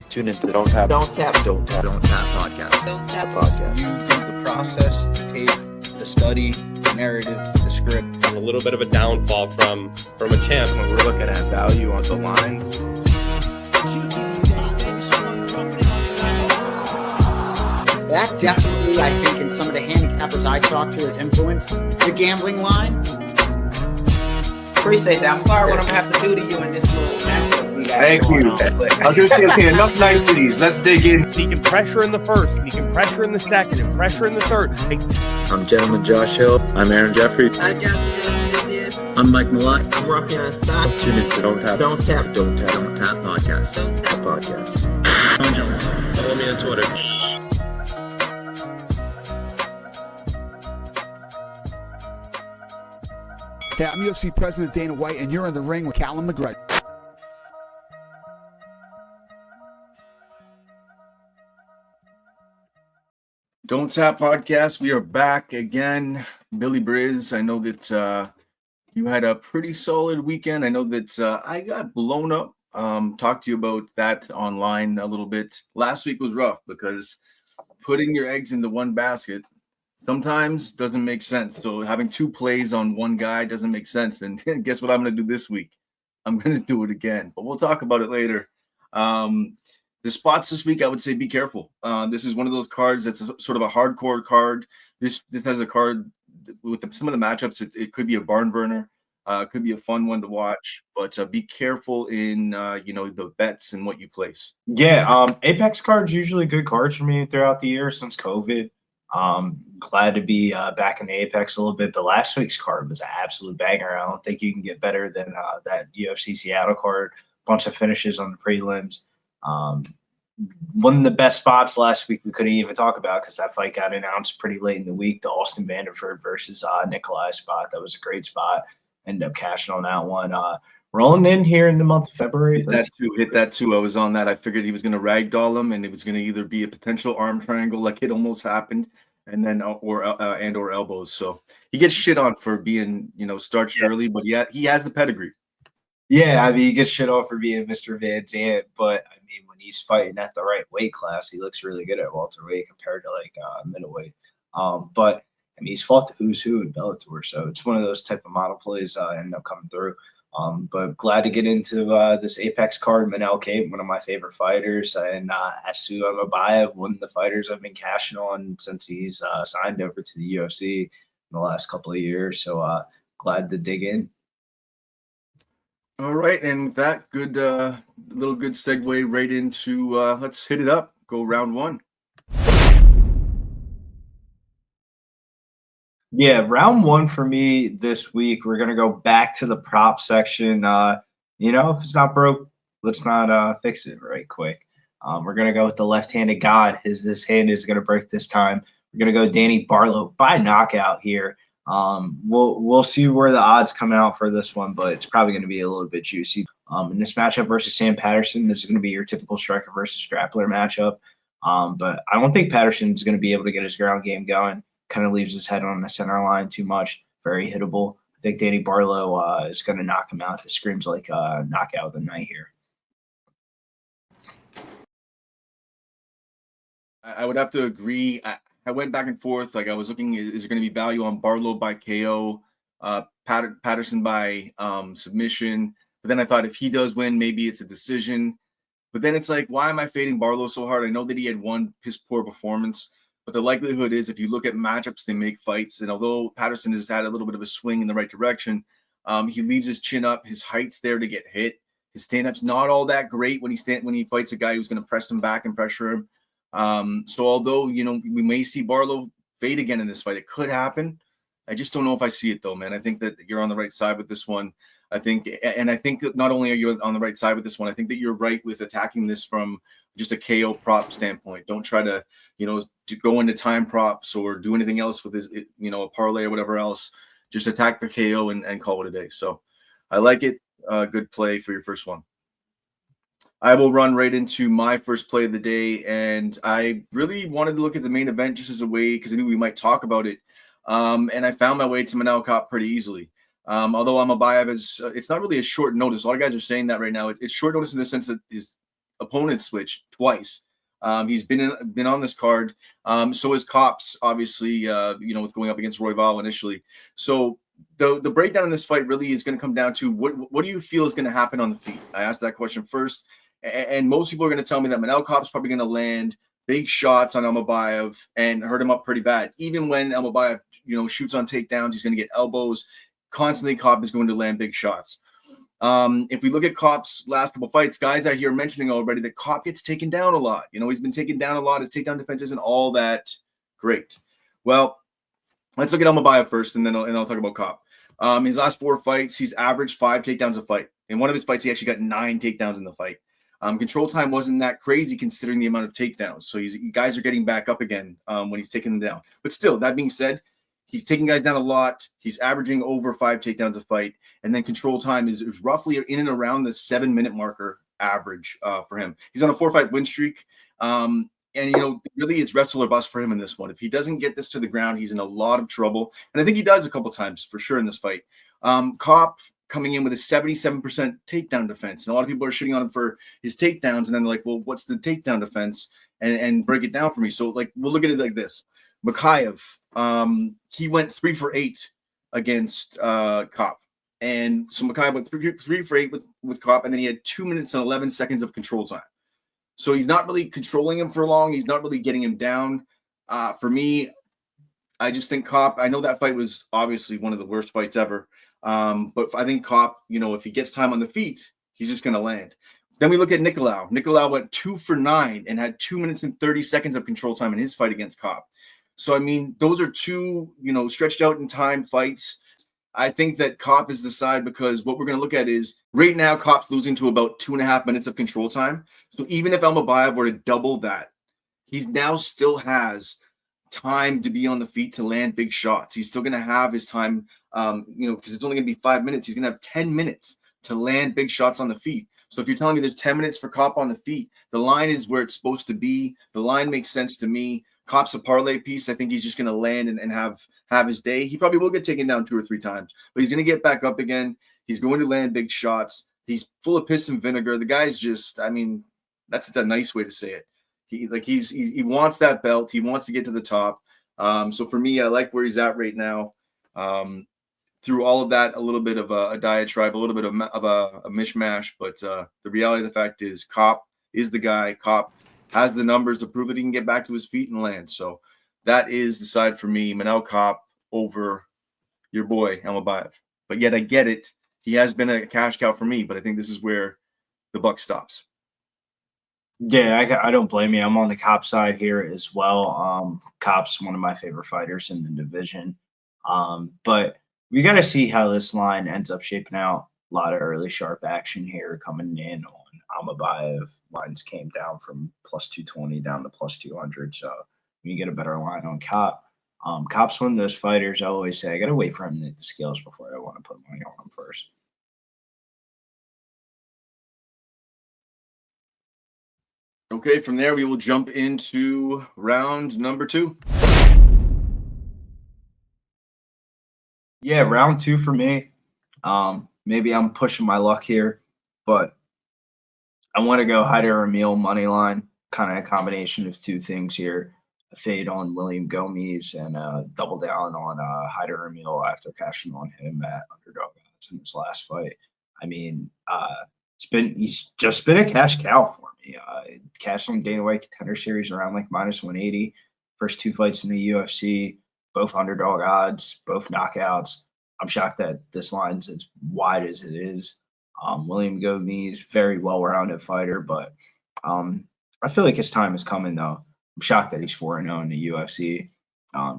Tune into the Donttap podcast. Donttap podcast. You give the process, the tape, the study, the narrative, the script. A little bit of a downfall from a champ. When we're looking at value on the lines. That definitely, I think, in some of the handicappers I talked to, has influenced the gambling line. Appreciate that. I'm sorry what I'm gonna have to do to you in this little matchup we got. Thank you. I was going to say, okay, enough niceties. Let's dig in. He can pressure in the first, and he can pressure in the second, and pressure in the third. I'm Gentleman Josh Hill. I'm Aaron Jeffrey. I'm Johnson. I'm Mike Malott. I'm Rocking on Stop. Tune into Donttap Donttap podcast. Donttap Podcast. I'm Johnson. Follow me on Twitter. Hey, I'm UFC President Dana White, and you're in the ring with Callum McGregor. Donttap podcast. We are back again. Billy Briz, I know that you had a pretty solid weekend. I know that I got blown up. Talked to you about that online a little bit. Last week was rough because putting your eggs into one basket sometimes doesn't make sense. So having two plays on one guy doesn't make sense. And guess what I'm going to do this week? I'm going to do it again, but we'll talk about it later. The spots this week, I would say be careful. This is one of those cards that's sort of a hardcore card. This has a card with some of the matchups. It could be a barn burner. It could be a fun one to watch, but be careful in the bets and what you place. Yeah, Apex cards usually good cards for me throughout the year since COVID. Glad to be back in the Apex a little bit. But last week's card was an absolute banger. I don't think you can get better than that UFC Seattle card. Bunch of finishes on the prelims. One of the best spots last week we couldn't even talk about because that fight got announced pretty late in the week. The Austin Vanderford versus Nikolai spot. That was a great spot. Ended up cashing on that one. Rolling in here in the month of February. Hit that too. I was on that. I figured he was going to ragdoll him, and it was going to either be a potential arm triangle, like it almost happened, and then or elbows. So he gets shit on for being starched early, but yeah, he has the pedigree. Yeah, I mean, he gets shit off for being Mr. Van Zandt, but I mean, when he's fighting at the right weight class, he looks really good at welterweight compared to middleweight. But I mean, he's fought the who's who in Bellator, so it's one of those type of model plays end up coming through. But glad to get into this Apex card. Manel Kape, one of my favorite fighters, and Asu Almabaev, one of the fighters I've been cashing on since he's signed over to the UFC in the last couple of years. So glad to dig in. All right, and with that good little good segue right into let's hit it up. Go round one. Yeah, round one for me this week, we're going to go back to the prop section. If it's not broke, let's not fix it right quick. We're going to go with the left-handed god. His hand is going to break this time. We're going to go Danny Barlow by knockout here. We'll see where the odds come out for this one, but it's probably going to be a little bit juicy. In this matchup versus Sam Patterson, this is going to be your typical striker versus grappler matchup. But I don't think Patterson's going to be able to get his ground game going. Kind of leaves his head on the center line too much. Very hittable. I think Danny Barlow is going to knock him out. This screams like a knockout of the night here. I would have to agree. I went back and forth. Like I was looking, is there going to be value on Barlow by KO, Patterson by submission? But then I thought if he does win, maybe it's a decision. But then it's like, why am I fading Barlow so hard? I know that he had one piss poor performance. But the likelihood is if you look at matchups, they make fights. And although Patterson has had a little bit of a swing in the right direction, he leaves his chin up. His height's there to get hit. His stand-up's not all that great when he fights a guy who's going to press him back and pressure him. So although, we may see Barlow fade again in this fight, it could happen. I just don't know if I see it though, man. I think that you're on the right side with this one. I think that not only are you on the right side with this one, I think that you're right with attacking this from just a KO prop standpoint. Don't try to go into time props or do anything else with this, a parlay or whatever else. Just attack the KO and call it a day. So I like it. Good play for your first one. I will run right into my first play of the day, and I really wanted to look at the main event just as a way because I knew we might talk about it. And I found my way to Manel Kape pretty easily. Although Almabaev it's not really a short notice. A lot of guys are saying that right now. It's short notice in the sense that opponent switch twice. He's been on this card. So is Kape's, obviously, with going up against Royval initially. So the breakdown in this fight really is going to come down to what do you feel is going to happen on the feet? I asked that question first, and most people are going to tell me that Manel Kape's probably going to land big shots on Almabaev and hurt him up pretty bad. Even when Almabaev, shoots on takedowns, he's going to get elbows. Constantly, Kape is going to land big shots. If we look at Kape's last couple fights, guys I hear mentioning already that Kape gets taken down a lot. He's been taken down a lot. His takedown defense isn't all that great. Well, let's look at Almabaev first, and then I'll talk about Kape. His last 4 fights, he's averaged 5 takedowns a fight. In one of his fights, he actually got 9 takedowns in the fight. Control time wasn't that crazy considering the amount of takedowns. So guys are getting back up again when he's taking them down. But still, that being said, he's taking guys down a lot. He's averaging over 5 takedowns a fight. And then control time is roughly in and around the 7-minute marker average for him. He's on a 4-fight win streak. And, really it's wrestle or bust for him in this one. If he doesn't get this to the ground, he's in a lot of trouble. And I think he does a couple times for sure in this fight. Kape coming in with a 77% takedown defense. And a lot of people are shitting on him for his takedowns. And then they're like, well, what's the takedown defense? And break it down for me. So, we'll look at it like this. Almabaev, he went 3 for 8 against Kape. And so Almabaev went 3 for 8 with Kape, and then he had 2 minutes and 11 seconds of control time. So he's not really controlling him for long. He's not really getting him down. For me, I just think Kape, I know that fight was obviously one of the worst fights ever. But I think Kape, if he gets time on the feet, he's just going to land. Then we look at Nicolau. Nicolau went 2 for 9 and had 2 minutes and 30 seconds of control time in his fight against Kape. So, those are 2, stretched out in time fights. I think that Kape is the side because what we're going to look at is right now Kape's losing to about 2.5 minutes of control time. So even if Almabaev were to double that, he now still has time to be on the feet to land big shots. He's still going to have his time, because it's only going to be 5 minutes. He's going to have 10 minutes to land big shots on the feet. So if you're telling me there's 10 minutes for Kape on the feet, the line is where it's supposed to be. The line makes sense to me. Kape's a parlay piece. I think he's just going to land and have his day. He probably will get taken down 2 or 3 times, but he's going to get back up again. He's going to land big shots. He's full of piss and vinegar. The guy's just, that's a nice way to say it. He wants that belt. He wants to get to the top. So for me, I like where he's at right now. Through all of that, a little bit of a diatribe, a little bit of a mishmash, but the reality of the fact is Kape is the guy. Kape has the numbers to prove that he can get back to his feet and land. So that is the side for me. Manel Kape over your boy Almabaev. But yet I get it. He has been a cash cow for me, but I think this is where the buck stops. Yeah, I don't blame you. I'm on the Kape side here as well. Kape's one of my favorite fighters in the division. But we got to see how this line ends up shaping out. A lot of early sharp action here coming in on Almabaev. Lines came down from plus 220 down to plus 200. So you get a better line on Kape. Kape's one of those fighters I always say I got to wait for him to hit the scales before I want to put money on him first. Okay, from there we will jump into round number 2. Yeah, round 2 for me. Maybe I'm pushing my luck here, but I want to go Hyder Emil money line, kind of a combination of 2 things here. A fade on William Gomez and double down on Hyder Emil after cashing on him at underdog odds in his last fight. He's just been a cash cow for me. Cashed on Dana White Contender Series around minus 180. First 2 fights in the UFC, both underdog odds, both knockouts. I'm shocked that this line's as wide as it is. William Gomez, very well-rounded fighter, but I feel like his time is coming, though. I'm shocked that he's 4-0 in the UFC.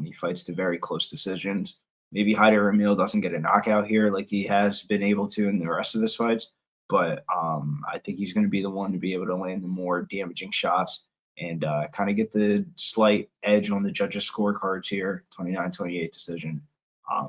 He fights to very close decisions. Maybe Hyder Emil doesn't get a knockout here like he has been able to in the rest of his fights, but I think he's going to be the one to be able to land the more damaging shots and kind of get the slight edge on the judges' scorecards here, 29-28 decision.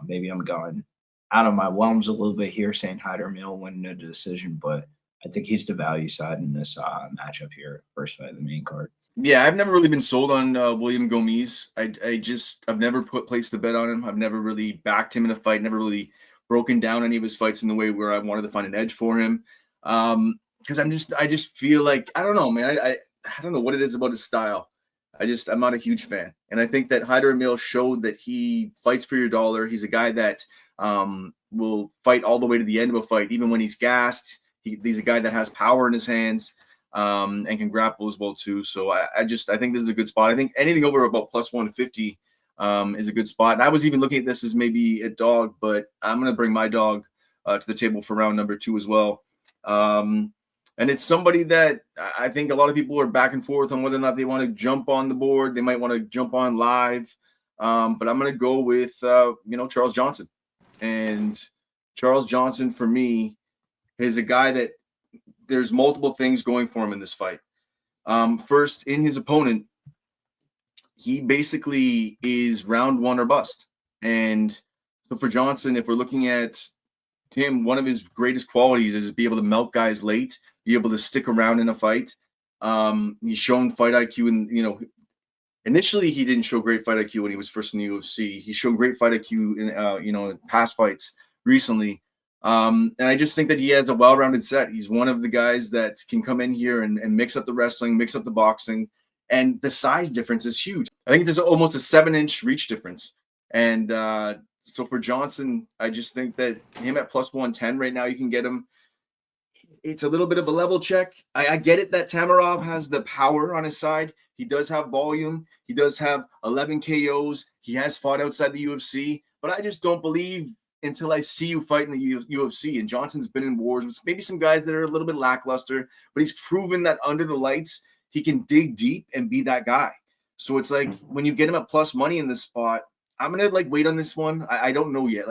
Maybe I'm going out of my realms a little bit here saying Hyder Emil winning the decision, but I think he's the value side in this matchup here, first fight of the main card. Yeah, I've never really been sold on William Gomez. I've never placed a bet on him. I've never really backed him in a fight, never really broken down any of his fights in the way where I wanted to find an edge for him. Kind because I just feel like I don't know, man. I don't know what it is about his style. I'm not a huge fan, and I think that Hyder Emil showed that he fights for your dollar. He's a guy that will fight all the way to the end of a fight, even when he's gassed. He's a guy that has power in his hands and can grapple as well too. So I think this is a good spot. I think anything over about plus 150 is a good spot. And I was even looking at this as maybe a dog, but I'm going to bring my dog to the table for round number 2 as well. And it's somebody that I think a lot of people are back and forth on whether or not they want to jump on the board. They might want to jump on live. But I'm going to go with, Charles Johnson. And Charles Johnson, for me, is a guy that there's multiple things going for him in this fight. First, in his opponent, he basically is round 1 or bust. And so for Johnson, if we're looking at him, one of his greatest qualities is to be able to melt guys late, be able to stick around in a fight. He's shown fight IQ, and initially he didn't show great fight IQ when he was first in the UFC. He's shown great fight IQ in past fights recently. And I just think that he has a well-rounded set. He's one of the guys that can come in here and mix up the wrestling, mix up the boxing, and the size difference is huge. I think there's almost a 7-inch reach difference. And so for Johnson, I just think that him at plus 110 right now, you can get him. It's a little bit of a level check. I get it that Tamarov has the power on his side. He does have volume. He does have 11 KOs. He has fought outside the UFC. But I just don't believe until I see you fight in the UFC. And Johnson's been in wars with maybe some guys that are a little bit lackluster, but he's proven that under the lights, he can dig deep and be that guy. So it's like when you get him at plus money in this spot, I'm going to wait on this one. I don't know yet.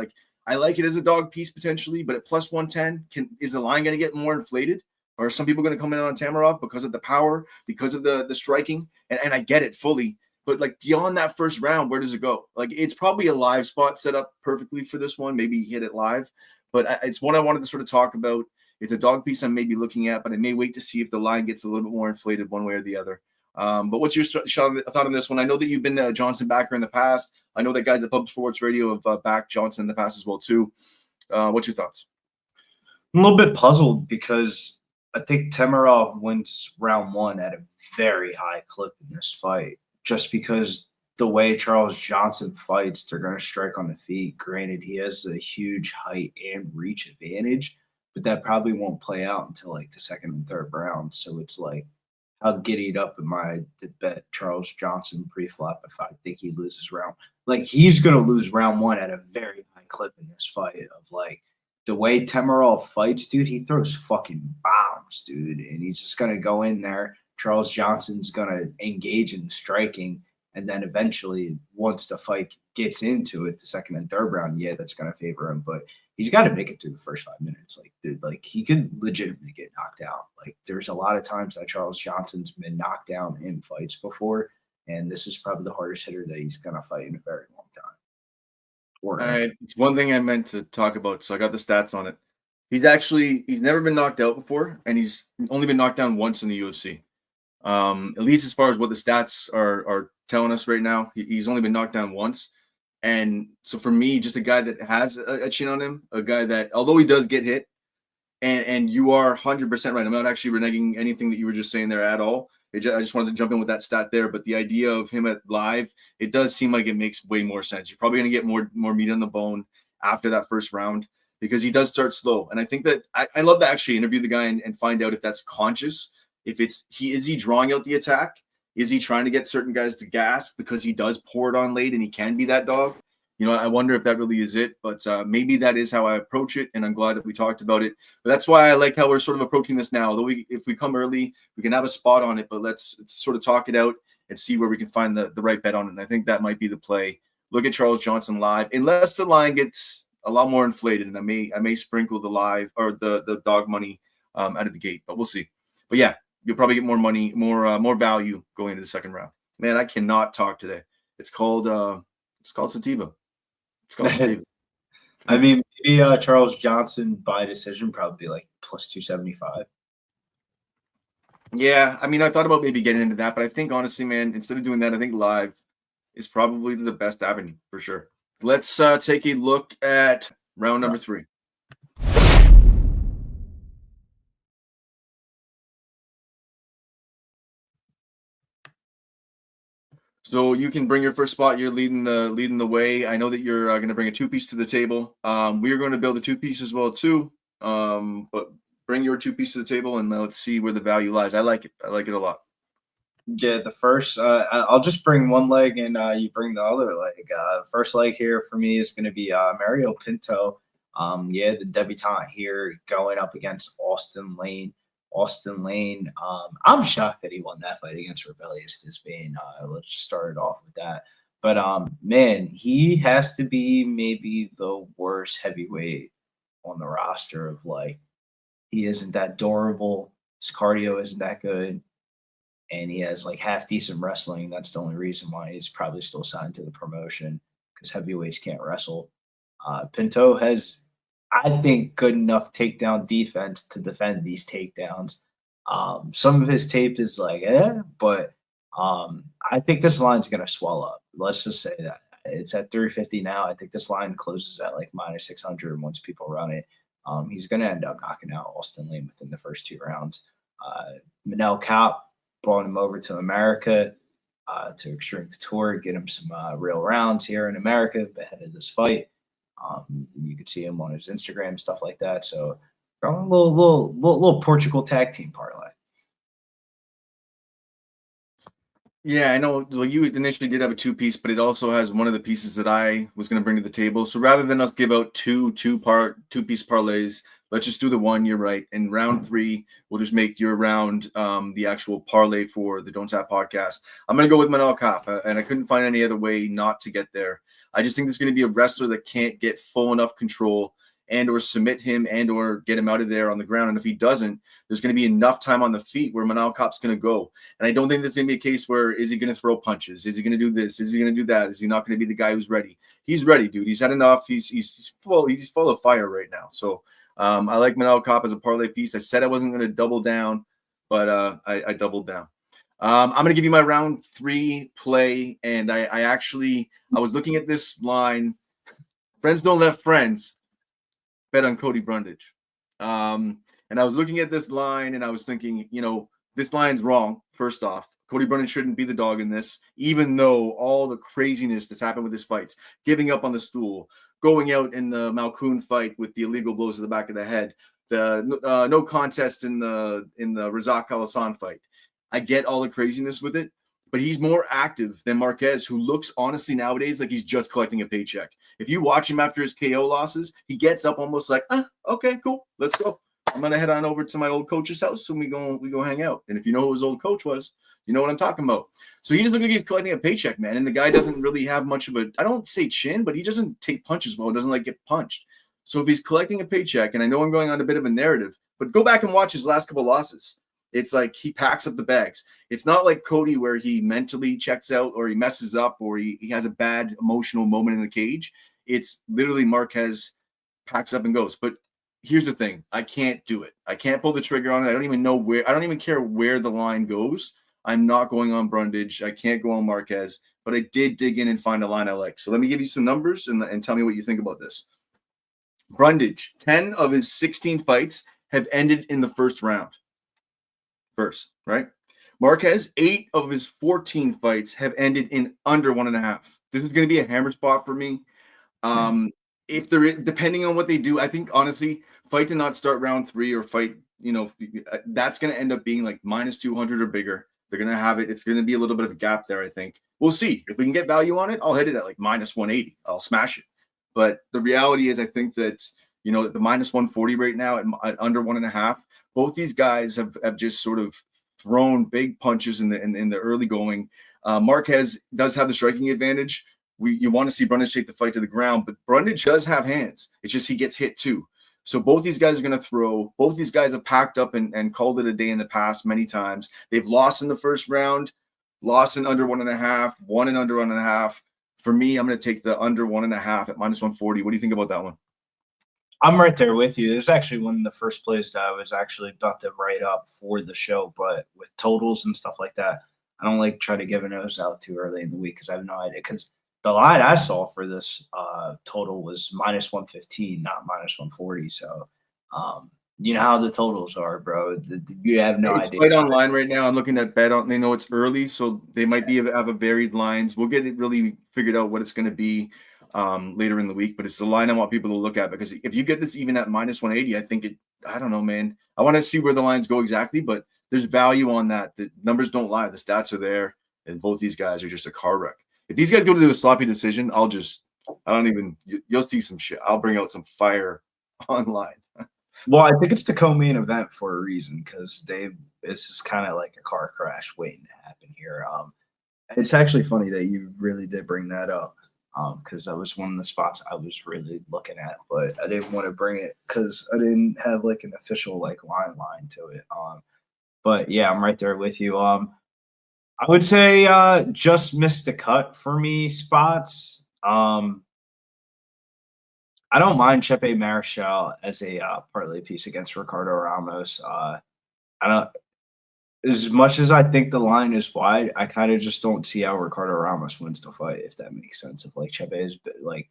I like it as a dog piece potentially, but at plus 110, is the line going to get more inflated? Or are some people going to come in on Tamarov because of the power, because of the striking? And I get it fully. But beyond that first round, where does it go? It's probably a live spot set up perfectly for this one. Maybe hit it live. But it's one I wanted to sort of talk about. It's a dog piece I may be looking at, but I may wait to see if the line gets a little bit more inflated one way or the other. But what's your thought on this one? I know that you've been a Johnson backer in the past. I know that guys at Pub Sports Radio have backed Johnson in the past as well too. What's your thoughts? I'm a little bit puzzled because I think Tamarov wins round 1 at a very high clip in this fight, just because the way Charles Johnson fights, they're going to strike on the feet. Granted, he has a huge height and reach advantage, but that probably won't play out until the second and third round. So it's how giddied up am I to bet Charles Johnson pre-flop if I think he loses round? He's going to lose round 1 at a very high clip in this fight of the way Tamarov fights, dude, he throws fucking bombs, dude. And he's just going to go in there. Charles Johnson's going to engage in striking. And then eventually, once the fight gets into it, the second and third round, yeah, that's going to favor him. But he's got to make it through the first 5 minutes. Dude, he could legitimately get knocked out. There's a lot of times that Charles Johnson's been knocked down in fights before. And this is probably the hardest hitter that he's going to fight in a very long time. It's one thing I meant to talk about, so I got the stats on it. He's never been knocked out before, and he's only been knocked down once in the UFC. At least as far as what the stats are telling us right now, he's only been knocked down once. And so for me, just a guy that has a chin on him, a guy that, although he does get hit, and you are 100% right. I'm not actually reneging anything that you were just saying there at all. I just wanted to jump in with that stat there. But the idea of him at live, it does seem like it makes way more sense. You're probably going to get more meat on the bone after that first round because he does start slow. And I think that I love to actually interview the guy and find out if that's conscious. If is he drawing out the attack? Is he trying to get certain guys to gas because he does pour it on late and he can be that dog? I wonder if that really is it, but maybe that is how I approach it, and I'm glad that we talked about it. But that's why I like how we're sort of approaching this now. Although if we come early, we can have a spot on it, but let's sort of talk it out and see where we can find the right bet on it. And I think that might be the play. Look at Charles Johnson live, unless the line gets a lot more inflated, and I may sprinkle the live or the dog money out of the gate, but we'll see. But yeah, you'll probably get more money, more value going into the second round. Man, I cannot talk today. It's called sativa. It's called sativa. I mean, maybe Charles Johnson by decision probably plus 275. Yeah, I mean, I thought about maybe getting into that, but I think honestly, man, instead of doing that, I think live is probably the best avenue for sure. Let's take a look at round number 3. So you can bring your first spot. You're leading the way. I know that you're going to bring a 2-piece to the table. We are going to build a 2-piece as well too. But bring your 2-piece to the table and let's see where the value lies. I like it. I like it a lot. Yeah, the first, I'll just bring one leg and you bring the other leg. First leg here for me is going to be Mario Pinto. Yeah, the debutante here going up against Austin Lane. Austin Lane, I'm shocked that he won that fight against Rebellious Disbane. Let's just start it off with that. But man, he has to be maybe the worst heavyweight on the roster of like, he isn't that durable. His cardio isn't that good. And he has like half decent wrestling. That's the only reason why he's probably still signed to the promotion because heavyweights can't wrestle. Pinto has, I think, good enough takedown defense to defend these takedowns. Some of his tape is like, but I think this line's going to swell up. Let's just say that. It's at 350 now. I think this line closes at like minus 600 once people run it. He's going to end up knocking out Austin Lane within the first 2 rounds. Manel Kape brought him over to America to Extreme Couture, get him some real rounds here in America ahead of this fight. You could see him on his Instagram, stuff like that. So, a little Portugal tag team parlay. Yeah, I know. Well, you initially did have a 2-piece, but it also has one of the pieces that I was going to bring to the table. So rather than us give out 2-piece parlays, let's just do the one. You're right. In round 3, we'll just make your round the actual parlay for the Donttap podcast. I'm going to go with Manel Kape, and I couldn't find any other way not to get there. I just think there's going to be a wrestler that can't get full enough control and or submit him and or get him out of there on the ground. And if he doesn't, there's going to be enough time on the feet where Manel Kape's going to go. And I don't think there's going to be a case where is he going to throw punches? Is he going to do this? Is he going to do that? Is he not going to be the guy who's ready? He's ready, dude. He's had enough. He's full of fire right now. So I like Manel Kape as a parlay piece. I said I wasn't going to double down, but I doubled down. I'm going to give you my round 3 play. And I was looking at this line. Friends don't let friends bet on Cody Brundage. And I was looking at this line and I was thinking, this line's wrong. First off, Cody Brundage shouldn't be the dog in this, even though all the craziness that's happened with his fights, giving up on the stool, going out in the Malkoun fight with the illegal blows to the back of the head, the no contest in the Razak Al-Hassan fight. I get all the craziness with it, but he's more active than Marquez, who looks honestly nowadays like he's just collecting a paycheck. If you watch him after his KO losses, he gets up almost like, okay, cool, let's go. I'm gonna head on over to my old coach's house and we go hang out. And if you know who his old coach was, you know what I'm talking about. So he just looks like he's collecting a paycheck, man. And the guy doesn't really have much of I don't say chin, but he doesn't take punches well. He doesn't like get punched. So if he's collecting a paycheck, and I know I'm going on a bit of a narrative, but go back and watch his last couple losses. It's like he packs up the bags. It's not like Cody where he mentally checks out or he messes up or he has a bad emotional moment in the cage. It's literally Marquez packs up and goes. But here's the thing. I can't do it. I can't pull the trigger on it. I don't even know where. I don't even care where the line goes. I'm not going on Brundage. I can't go on Marquez. But I did dig in and find a line I like. So let me give you some numbers and tell me what you think about this. Brundage, 10 of his 16 fights have ended in the first round. First, right? Marquez, 8 of his 14 fights have ended in under 1.5. This is going to be a hammer spot for me. If they're depending on what they do, I think honestly, fight to not start round 3 or fight, that's going to end up being like minus 200 or bigger. They're going to have it. It's going to be a little bit of a gap there. I think we'll see if we can get value on it. I'll hit it at like minus 180. I'll smash it. But the reality is, I think that the minus 140 right now at under 1.5. Both these guys have just sort of thrown big punches in the early going. Marquez does have the striking advantage. You want to see Brundage take the fight to the ground, but Brundage does have hands. It's just he gets hit too. So both these guys are going to throw. Both these guys have packed up and called it a day in the past many times. They've lost in the first round, lost in under 1.5, won in under 1.5. For me, I'm going to take the under 1.5 at minus 140. What do you think about that one? I'm right there with you. It's actually one of the first plays that I was actually about to write up for the show, but with totals and stuff like that, I don't like try to give a nose out too early in the week because I have no idea. Because the line I saw for this total was minus 115, not minus 140. So, you know how the totals are, bro. You have no It's idea. right online right now. I'm looking at bet on. They know it's early, so they might be have a varied lines. We'll get it really figured out what it's going to be later in the week. But it's the line I want people to look at, because if you get this even at minus 180, I think it. I don't know, man. I want to see where the lines go exactly, but there's value on that. The numbers don't lie. The stats are there, and both these guys are just a car wreck. If these guys go to do a sloppy decision, you'll see some shit. I'll bring out some fire online. Well, I think it's the co-main event for a reason, because this is kind of like a car crash waiting to happen here. It's actually funny that you really did bring that up, because that was one of the spots I was really looking at, but I didn't want to bring it because I didn't have like an official like line to it. But yeah, I'm right there with you. I would say just missed the cut for me spots. I don't mind Chepe Marichal as a parlay piece against Ricardo Ramos. I don't, as much as I think the line is wide, I kind of just don't see how Ricardo Ramos wins the fight, if that makes sense. If like Chepe is like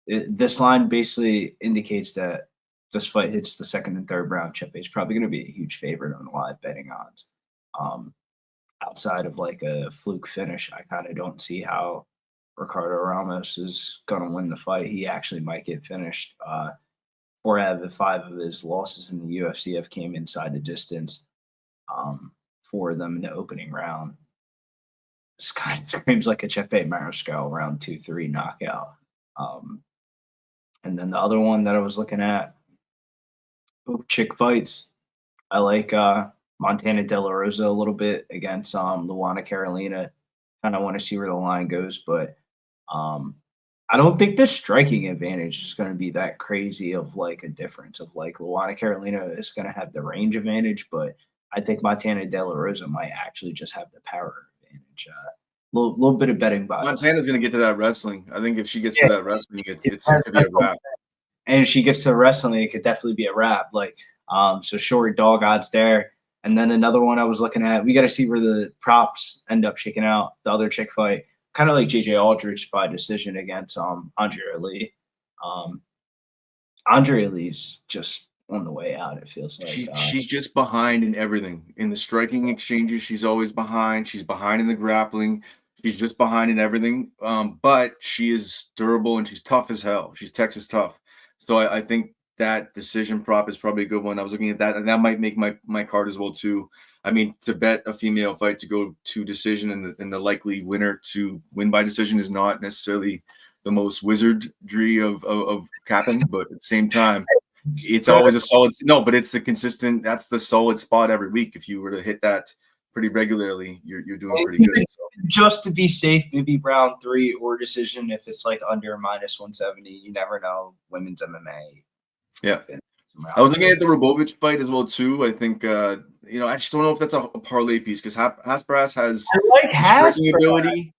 this line basically indicates that this fight hits the second and third round, Chepe is probably going to be a huge favorite on live betting odds. Outside of like a fluke finish, I kind of don't see how Ricardo Ramos is going to win the fight. He actually might get finished. 4 out of 5 of his losses in the UFC have came inside the distance for them in the opening round. This kind of screams like a Chepe Marichal round 2-3 knockout. And then the other one that I was looking at, chick fights. I like Montana De La Rosa a little bit against Luana Carolina. Kind of want to see where the line goes, but I don't think the striking advantage is going to be that crazy of like a difference of like Luana Carolina is going to have the range advantage, but I think Montana De La Rosa might actually just have the power advantage. Little bit of betting bias. Montana's going to get to that wrestling. I think if she gets to that wrestling, it's going to be a wrap. And if she gets to wrestling, it could definitely be a wrap. Like, so short dog odds there. And then another one I was looking at, we got to see where the props end up shaking out. The other chick fight, kind of like JJ Aldrich by decision against Andrea Lee. Andrea Lee's just on the way out, it feels like. She's just behind in everything. In the striking exchanges, she's always behind. She's behind in the grappling. She's just behind in everything. But she is durable and she's tough as hell. She's Texas tough. So I think that decision prop is probably a good one. I was looking at that, and that might make my card as well too. I mean, to bet a female fight to go to decision and the likely winner to win by decision is not necessarily the most wizardry of capping, but at the same time, it's always a solid. No, but it's the consistent. That's the solid spot every week. If you were to hit that pretty regularly, you're doing pretty good. So. Just to be safe, maybe round 3 or decision if it's like under minus 170. You never know. Women's MMA. Yeah. I was looking at the Robovic fight as well too. I think I just don't know if that's a parlay piece because Hasbras has striking ability,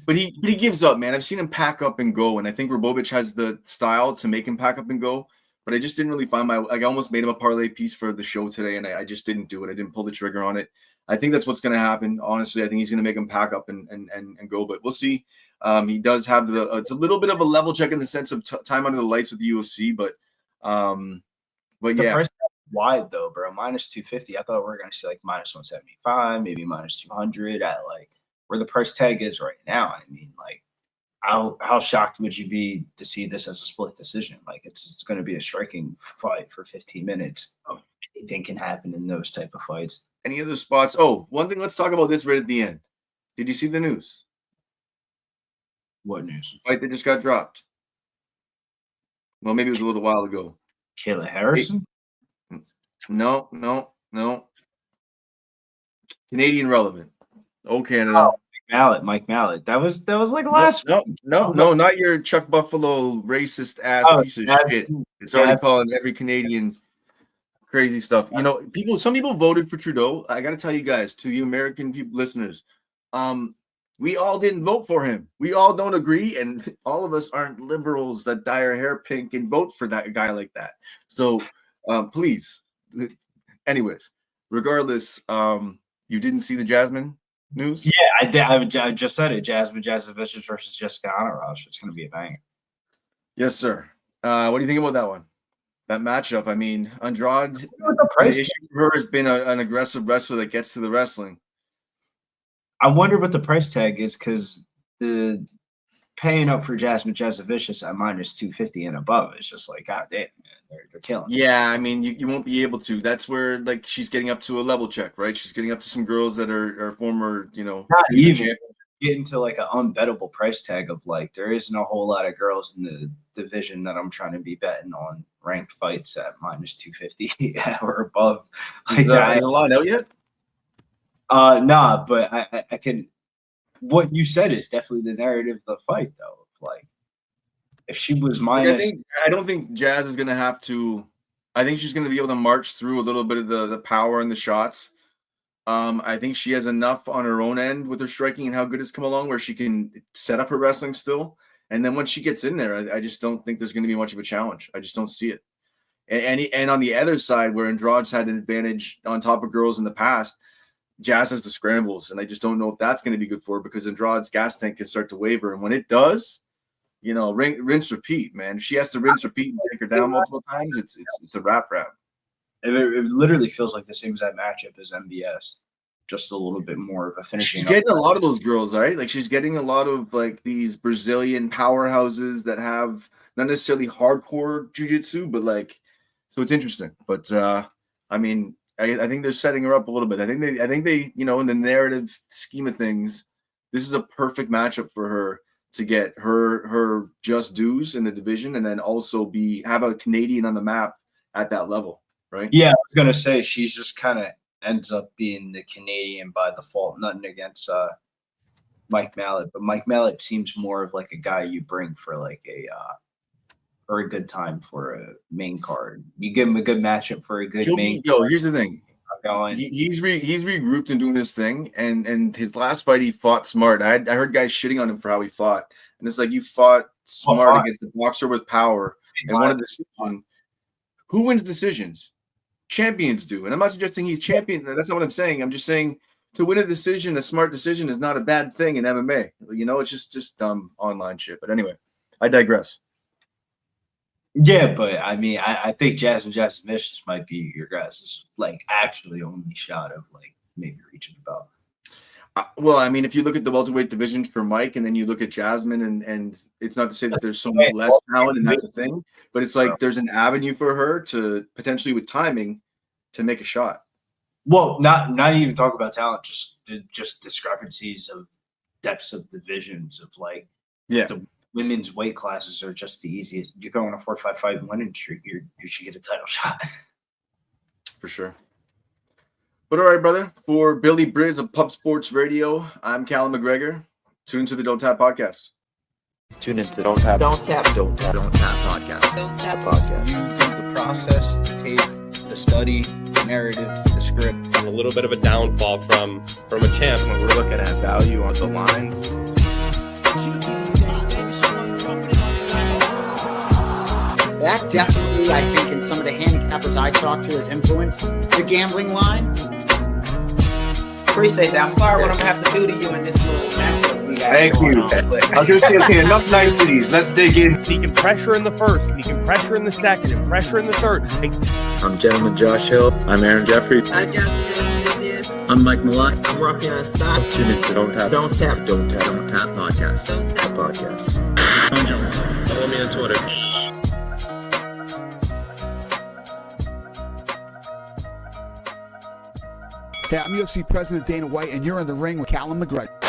but he gives up, man. I've seen him pack up and go, and I think Robovic has the style to make him pack up and go. But I just didn't really find I almost made him a parlay piece for the show today, and I just didn't do it. I didn't pull the trigger on it. I think that's what's going to happen. Honestly, I think he's going to make him pack up and go, but we'll see. He does have it's a little bit of a level check in the sense of time under the lights with the UFC, but yeah. Price wide though, bro. Minus 250. I thought we were going to see like minus 175, maybe minus 200 at like where the price tag is right now. I mean, like how shocked would you be to see this as a split decision? Like it's going to be a striking fight for 15 minutes. Anything can happen in those type of fights. Any other spots? Oh, one thing. Let's talk about this right at the end. Did you see the news? What news? Fight that just got dropped. Well, maybe it was a little while ago. Kayla Harrison? No. Canadian relevant. Oh, Canada. Mike Mallet. That was like last. No, not your Chuck Buffalo racist ass piece of shit. It's already calling every Canadian crazy stuff. Some people voted for Trudeau. I got to tell you guys, to you American people listeners, we all didn't vote for him. We all don't agree, and all of us aren't liberals that dye our hair pink and vote for that guy like that. So, please. Anyways, regardless, you didn't see the Jasmine news? Yeah, I did. I just said it. Jasmine Jasovicic versus Jessica Andrade. It's going to be a banger. Yes, sir. What do you think about that one? that matchup. I mean, Andrade, The price the issue for her has been an aggressive wrestler that gets to the wrestling. I wonder what the price tag is because the paying up for Jasmine Jasovicius at minus 250 and above is just like, God damn, man, they're killing. Yeah, I mean, you won't be able to. That's where like she's getting up to a level check, right? She's getting up to some girls that are former, Not even getting to like an unbettable price tag of like there isn't a whole lot of girls in the division that I'm trying to be betting on ranked fights at minus 250 or above. Like Is the line out yet? Nah, but I can. What you said is definitely the narrative of the fight, though. Like, if she was minus, I don't think Jazz is gonna have to. I think she's gonna be able to march through a little bit of the power and the shots. I think she has enough on her own end with her striking and how good it's come along where she can set up her wrestling still. And then when she gets in there, I just don't think there's going to be much of a challenge. I just don't see it. And on the other side, where Andrade's had an advantage on top of girls in the past, Jazz has the scrambles, and I just don't know if that's going to be good for her because Andrade's gas tank can start to waver. And when it does, you know, rinse, repeat, man. If she has to rinse, repeat, and take her down multiple times, it's a wrap. it literally feels like the same exact matchup as MBS, just a little bit more of a finishing. She's getting a lot of those girls, right? Like she's getting a lot of like these Brazilian powerhouses that have not necessarily hardcore jiu-jitsu, but like, so it's interesting. But I mean, I think they're setting her up a little bit. I think they, you know, in the narrative scheme of things, this is a perfect matchup for her to get her just dues in the division, and then also have a Canadian on the map at that level, right? Yeah, I was gonna say she's just kind of ends up being the Canadian by default. Nothing against Mike Mallet, but Mike Mallet seems more of like a guy you bring for like a good time for a main card. You give him a good matchup for a good main. Here's the thing. He's regrouped and doing his thing, and his last fight he fought smart. I heard guys shitting on him for how he fought, and it's like you fought smart against a boxer with power and won a decision. Who wins decisions? Champions do, and I'm not suggesting he's champion. That's not what I'm saying. I'm just saying to win a decision, a smart decision is not a bad thing in MMA. You know, it's just dumb online shit. But anyway, I digress. Yeah, but I mean, I think Jasmine Vicious might be your guys' like actually only shot of like maybe reaching the belt. Well, I mean, if you look at the welterweight divisions for Mike, and then you look at Jasmine, and it's not to say that there's so much less talent, and that's a thing, but it's like there's an avenue for her to potentially, with timing, to make a shot. Well, not even talk about talent, just discrepancies of depths of divisions of like the women's weight classes are just the easiest. You're going a 4-5 fight winning streak, you should get a title shot for sure. But all right, brother. For Billy Briz of Pub Sports Radio, I'm Callum McGregor. Tune to the Donttap podcast. Tune into the Donttap podcast. Donttap podcast. You do the process, the tape, the study, the narrative, the script, and a little bit of a downfall from a champ. When we're looking at value on the lines. That definitely, I think, in some of the handicappers I talked to, has influenced the gambling line. Appreciate that. I'm sorry what I'm gonna have to do to you in this little matchup we got. Thank you. I was gonna say, okay, enough niceties. Let's dig in. He can pressure in the first, he can pressure in the second, and pressure in the third. I'm Gentleman Josh Hill. I'm Aaron Jeffrey. I got you. I'm Mike Malott. I'm rocking on stop. Tune into Donttap Donttap podcast. Donttap Podcast. I'm Jones. Follow me on Twitter. Hey, I'm UFC President Dana White, and you're in the ring with Callum McGregor.